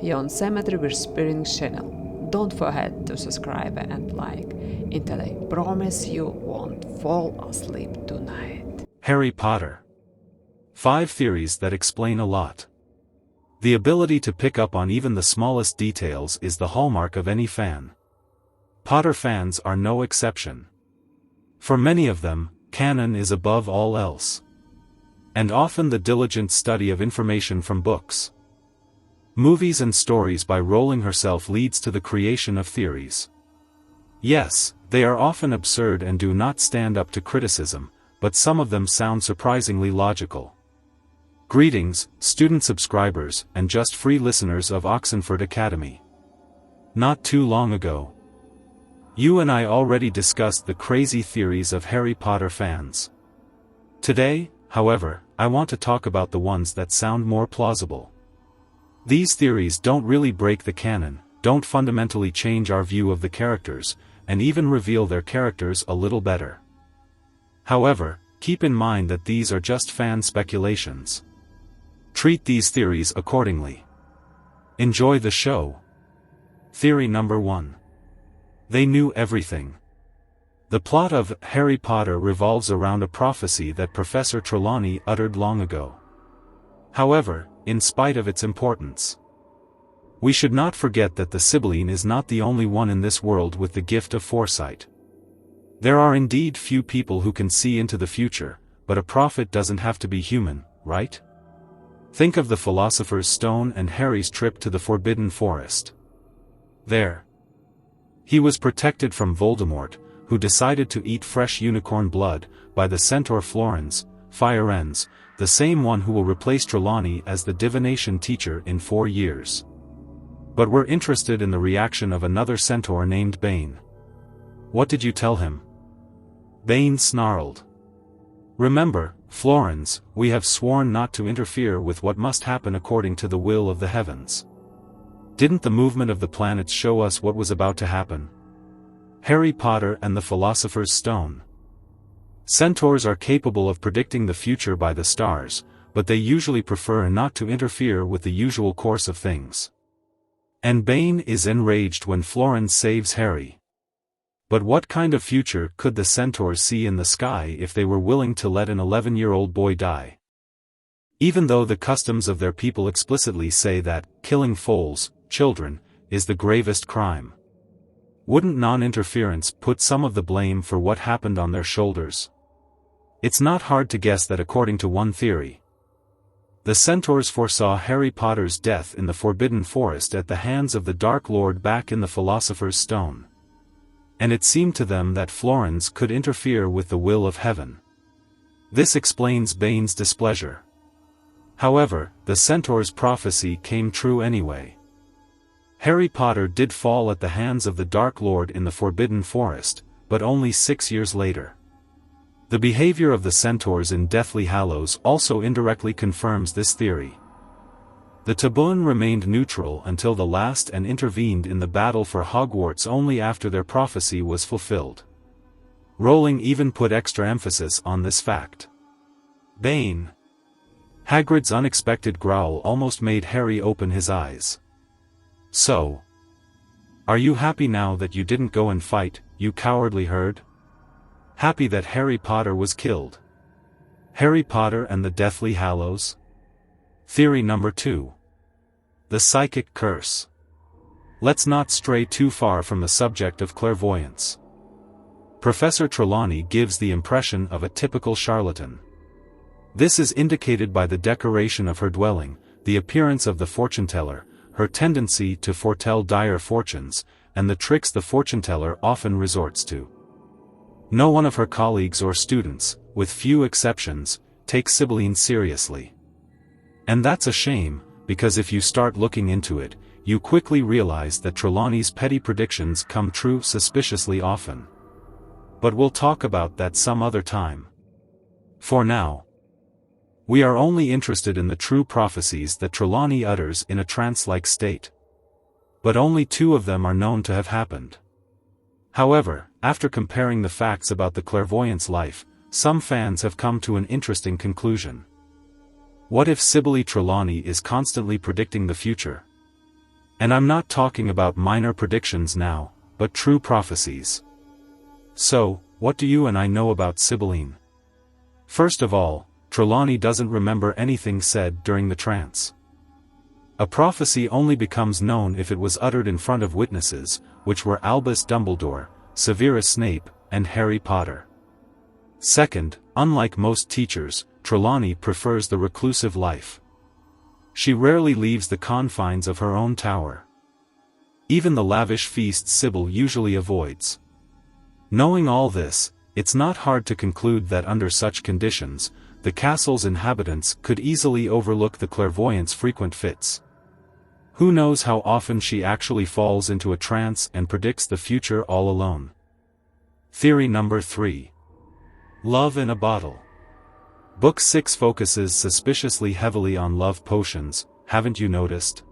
here on Cemetery Whispering channel. Don't forget to subscribe and like, and I promise you won't fall asleep tonight. Harry Potter. 5 theories that explain a lot. The ability to pick up on even the smallest details is the hallmark of any fan. Potter fans are no exception. For many of them, canon is above all else. And often the diligent study of information from books, movies and stories by Rowling herself leads to the creation of theories. Yes, they are often absurd and do not stand up to criticism, but some of them sound surprisingly logical. Greetings, student subscribers and just free listeners of Oxenford Academy. Not too long ago, you and I already discussed the crazy theories of Harry Potter fans. Today, however, I want to talk about the ones that sound more plausible. These theories don't really break the canon, don't fundamentally change our view of the characters, and even reveal their characters a little better. However, keep in mind that these are just fan speculations. Treat these theories accordingly. Enjoy the show. Theory number 1. They knew everything. The plot of Harry Potter revolves around a prophecy that Professor Trelawney uttered long ago. However, in spite of its importance, we should not forget that the Sibylline is not the only one in this world with the gift of foresight. There are indeed few people who can see into the future, but a prophet doesn't have to be human, right? Think of the Philosopher's Stone and Harry's trip to the Forbidden Forest. There, he was protected from Voldemort, who decided to eat fresh unicorn blood, by the centaur Florens, Firenze, the same one who will replace Trelawney as the divination teacher in 4 years. But we're interested in the reaction of another centaur named Bane. What did you tell him? Bane snarled. Remember, Florens, we have sworn not to interfere with what must happen according to the will of the heavens. Didn't the movement of the planets show us what was about to happen? Harry Potter and the Philosopher's Stone. Centaurs are capable of predicting the future by the stars, but they usually prefer not to interfere with the usual course of things. And Bane is enraged when Florens saves Harry. But what kind of future could the centaurs see in the sky if they were willing to let an 11-year-old boy die? Even though the customs of their people explicitly say that killing foals, children, is the gravest crime. Wouldn't non-interference put some of the blame for what happened on their shoulders? It's not hard to guess that according to one theory, the centaurs foresaw Harry Potter's death in the Forbidden Forest at the hands of the Dark Lord back in the Philosopher's Stone. And it seemed to them that Florens could interfere with the will of heaven. This explains Bane's displeasure. However, the centaur's prophecy came true anyway. Harry Potter did fall at the hands of the Dark Lord in the Forbidden Forest, but only 6 years later. The behavior of the centaurs in Deathly Hallows also indirectly confirms this theory. The Tabun remained neutral until the last and intervened in the battle for Hogwarts only after their prophecy was fulfilled. Rowling even put extra emphasis on this fact. Bane. Hagrid's unexpected growl almost made Harry open his eyes. So, are you happy now that you didn't go and fight, you cowardly herd? Happy that Harry Potter was killed? Harry Potter and the Deathly Hallows? Theory number 2. The psychic curse. Let's not stray too far from the subject of clairvoyance. Professor Trelawney gives the impression of a typical charlatan. This is indicated by the decoration of her dwelling, the appearance of the fortune-teller, her tendency to foretell dire fortunes, and the tricks the fortune-teller often resorts to. No one of her colleagues or students, with few exceptions, takes Sibylline seriously. And that's a shame, because if you start looking into it, you quickly realize that Trelawney's petty predictions come true suspiciously often. But we'll talk about that some other time. For now, we are only interested in the true prophecies that Trelawney utters in a trance-like state. But only 2 of them are known to have happened. However, after comparing the facts about the clairvoyant's life, some fans have come to an interesting conclusion. What if Sibylle Trelawney is constantly predicting the future? And I'm not talking about minor predictions now, but true prophecies. So, what do you and I know about Sibylline? First of all, Trelawney doesn't remember anything said during the trance. A prophecy only becomes known if it was uttered in front of witnesses, which were Albus Dumbledore, Severus Snape, and Harry Potter. Second, unlike most teachers, Trelawney prefers the reclusive life. She rarely leaves the confines of her own tower. Even the lavish feasts Sybil usually avoids. Knowing all this, it's not hard to conclude that under such conditions, the castle's inhabitants could easily overlook the clairvoyant's frequent fits. Who knows how often she actually falls into a trance and predicts the future all alone. Theory number 3. Love in a bottle. Book 6 focuses suspiciously heavily on love potions, haven't you noticed?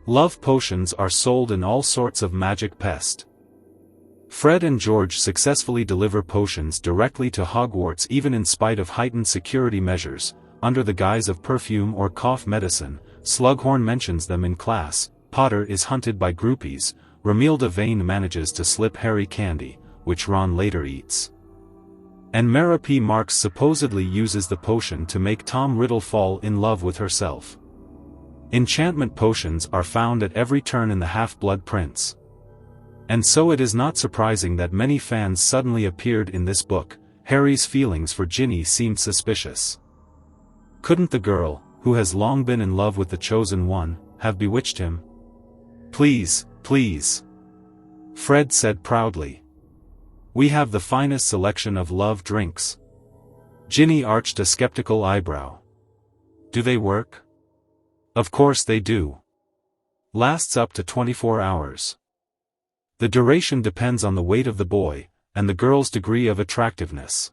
Love potions are sold in all sorts of magic pest. Fred and George successfully deliver potions directly to Hogwarts even in spite of heightened security measures, under the guise of perfume or cough medicine. Slughorn mentions them in class. Potter is hunted by groupies. Romilda Vane manages to slip Harry candy, which Ron later eats. And Mara P. Marks supposedly uses the potion to make Tom Riddle fall in love with herself. Enchantment potions are found at every turn in the Half-Blood Prince. And so it is not surprising that many fans suddenly appeared in this book. Harry's feelings for Ginny seemed suspicious. Couldn't the girl, who has long been in love with the Chosen One, have bewitched him? Please, please. Fred said proudly. We have the finest selection of love drinks. Ginny arched a skeptical eyebrow. Do they work? Of course they do. Lasts up to 24 hours. The duration depends on the weight of the boy, and the girl's degree of attractiveness.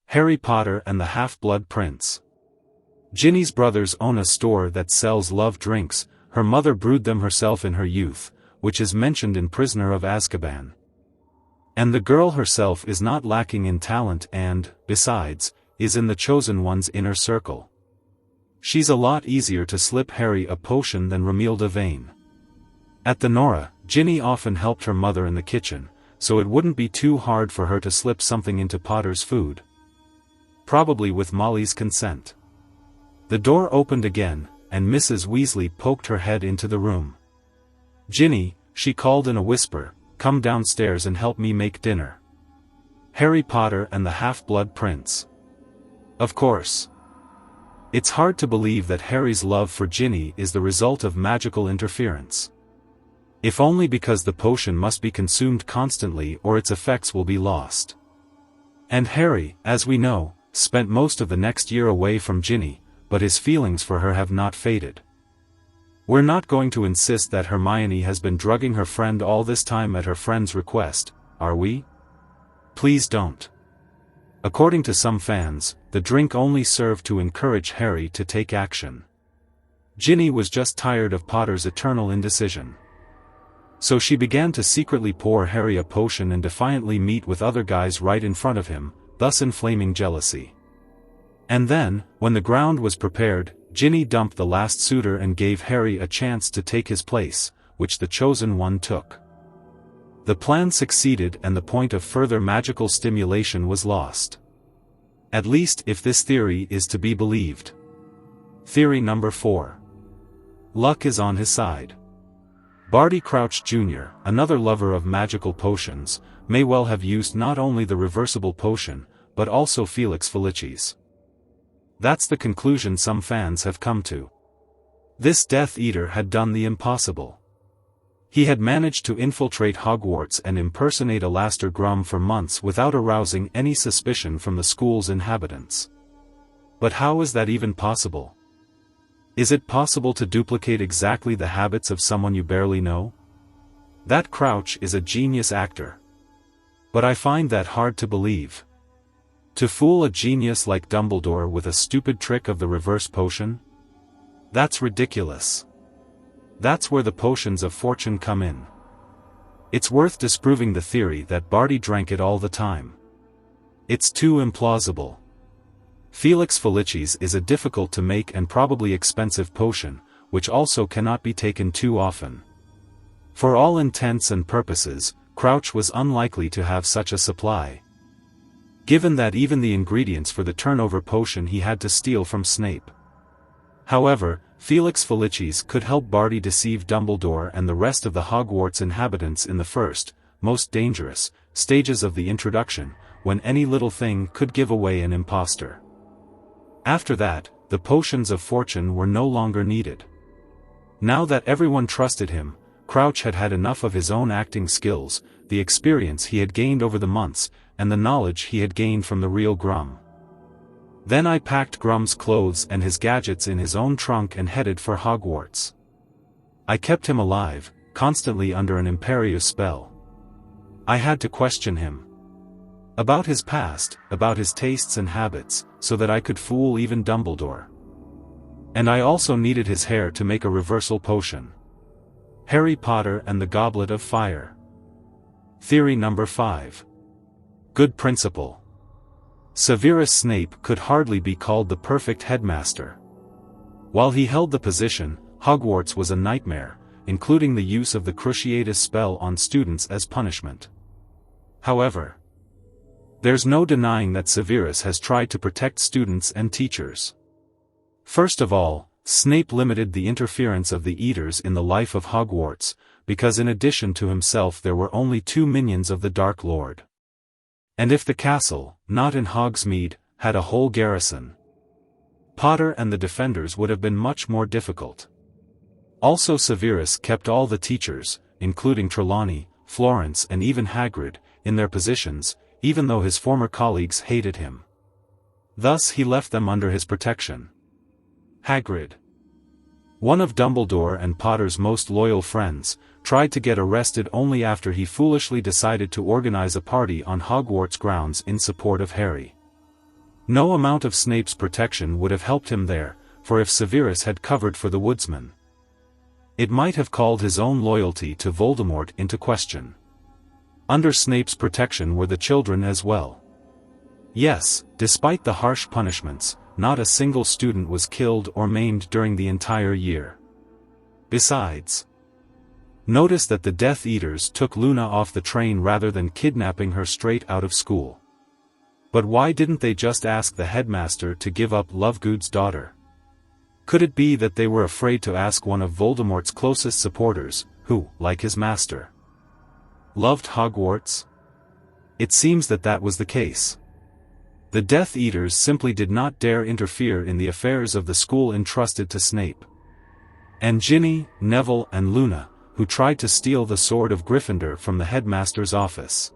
Harry Potter and the Half-Blood Prince. Ginny's brothers own a store that sells love drinks. Her mother brewed them herself in her youth, which is mentioned in Prisoner of Azkaban. And the girl herself is not lacking in talent and, besides, is in the Chosen One's inner circle. She's a lot easier to slip Harry a potion than Romilda Vane. At the Nora, Ginny often helped her mother in the kitchen, so it wouldn't be too hard for her to slip something into Potter's food. Probably with Molly's consent. The door opened again, and Mrs. Weasley poked her head into the room. Ginny, she called in a whisper, come downstairs and help me make dinner. Harry Potter and the Half-Blood Prince. Of course. It's hard to believe that Harry's love for Ginny is the result of magical interference. If only because the potion must be consumed constantly or its effects will be lost. And Harry, as we know, spent most of the next year away from Ginny, but his feelings for her have not faded. We're not going to insist that Hermione has been drugging her friend all this time at her friend's request, are we? Please don't. According to some fans, the drink only served to encourage Harry to take action. Ginny was just tired of Potter's eternal indecision. So she began to secretly pour Harry a potion and defiantly meet with other guys right in front of him, thus inflaming jealousy. And then, when the ground was prepared, Ginny dumped the last suitor and gave Harry a chance to take his place, which the Chosen One took. The plan succeeded and the point of further magical stimulation was lost. At least if this theory is to be believed. Theory number 4. Luck is on his side. Barty Crouch Jr., another lover of magical potions, may well have used not only the reversible potion, but also Felix Felicis. That's the conclusion some fans have come to. This Death Eater had done the impossible. He had managed to infiltrate Hogwarts and impersonate Alastor Grum for months without arousing any suspicion from the school's inhabitants. But how is that even possible? Is it possible to duplicate exactly the habits of someone you barely know? That Crouch is a genius actor. But I find that hard to believe. To fool a genius like Dumbledore with a stupid trick of the reverse potion? That's ridiculous. That's where the potions of fortune come in. It's worth disproving the theory that Barty drank it all the time. It's too implausible. Felix Felicis is a difficult to make and probably expensive potion, which also cannot be taken too often. For all intents and purposes, Crouch was unlikely to have such a supply, given that even the ingredients for the turnover potion he had to steal from Snape. However, Felix Felicis could help Barty deceive Dumbledore and the rest of the Hogwarts inhabitants in the first, most dangerous, stages of the introduction, when any little thing could give away an imposter. After that, the potions of fortune were no longer needed. Now that everyone trusted him, Crouch had had enough of his own acting skills, the experience he had gained over the months, and the knowledge he had gained from the real Grum. Then I packed Grum's clothes and his gadgets in his own trunk and headed for Hogwarts. I kept him alive, constantly under an Imperius spell. I had to question him about his past, about his tastes and habits, so that I could fool even Dumbledore. And I also needed his hair to make a reversal potion. Harry Potter and the Goblet of Fire. Theory number 5. Good principle. Severus Snape could hardly be called the perfect headmaster. While he held the position, Hogwarts was a nightmare, including the use of the Cruciatus spell on students as punishment. However, there's no denying that Severus has tried to protect students and teachers. First of all, Snape limited the interference of the Eaters in the life of Hogwarts, because in addition to himself there were only 2 minions of the Dark Lord. And if the castle, not in Hogsmeade, had a whole garrison, Potter and the defenders would have been much more difficult. Also Severus kept all the teachers, including Trelawney, Florence and even Hagrid, in their positions, even though his former colleagues hated him. Thus he left them under his protection. Hagrid, one of Dumbledore and Potter's most loyal friends, tried to get arrested only after he foolishly decided to organize a party on Hogwarts grounds in support of Harry. No amount of Snape's protection would have helped him there, for if Severus had covered for the woodsman, it might have called his own loyalty to Voldemort into question. Under Snape's protection were the children as well. Yes, despite the harsh punishments, not a single student was killed or maimed during the entire year. Besides, notice that the Death Eaters took Luna off the train rather than kidnapping her straight out of school. But why didn't they just ask the headmaster to give up Lovegood's daughter? Could it be that they were afraid to ask one of Voldemort's closest supporters, who, like his master, loved Hogwarts? It seems that that was the case. The Death Eaters simply did not dare interfere in the affairs of the school entrusted to Snape. And Ginny, Neville and Luna, who tried to steal the sword of Gryffindor from the headmaster's office,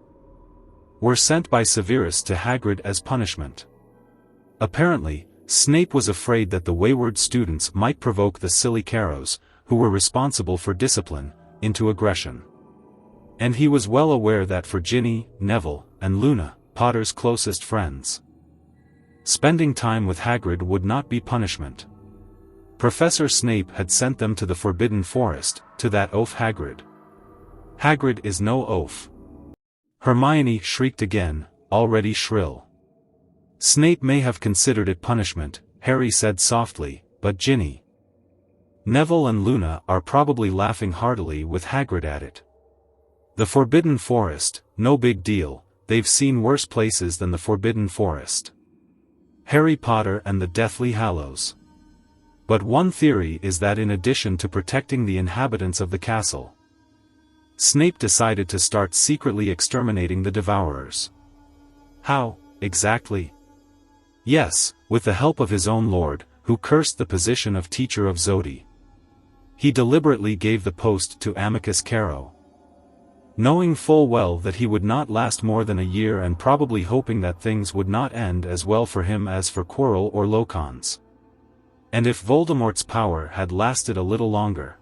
were sent by Severus to Hagrid as punishment. Apparently, Snape was afraid that the wayward students might provoke the silly Carrows, who were responsible for discipline, into aggression. And he was well aware that for Ginny, Neville, and Luna, Potter's closest friends, spending time with Hagrid would not be punishment. Professor Snape had sent them to the Forbidden Forest, to that oaf Hagrid. Hagrid is no oaf. Hermione shrieked again, already shrill. Snape may have considered it punishment, Harry said softly, but Ginny, Neville and Luna are probably laughing heartily with Hagrid at it. The Forbidden Forest, no big deal, they've seen worse places than the Forbidden Forest. Harry Potter and the Deathly Hallows. But one theory is that in addition to protecting the inhabitants of the castle, Snape decided to start secretly exterminating the Devourers. How, exactly? Yes, with the help of his own lord, who cursed the position of Teacher of Zodi. He deliberately gave the post to Amicus Carrow, knowing full well that he would not last more than a year and probably hoping that things would not end as well for him as for Quirrell or Locons. And if Voldemort's power had lasted a little longer,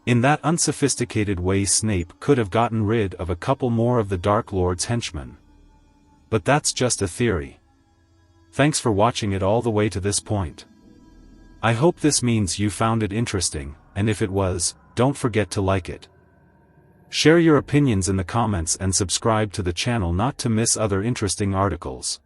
in that unsophisticated way Snape could have gotten rid of a couple more of the Dark Lord's henchmen. But that's just a theory. Thanks for watching it all the way to this point. I hope this means you found it interesting, and if it was, don't forget to like it. Share your opinions in the comments and subscribe to the channel not to miss other interesting articles.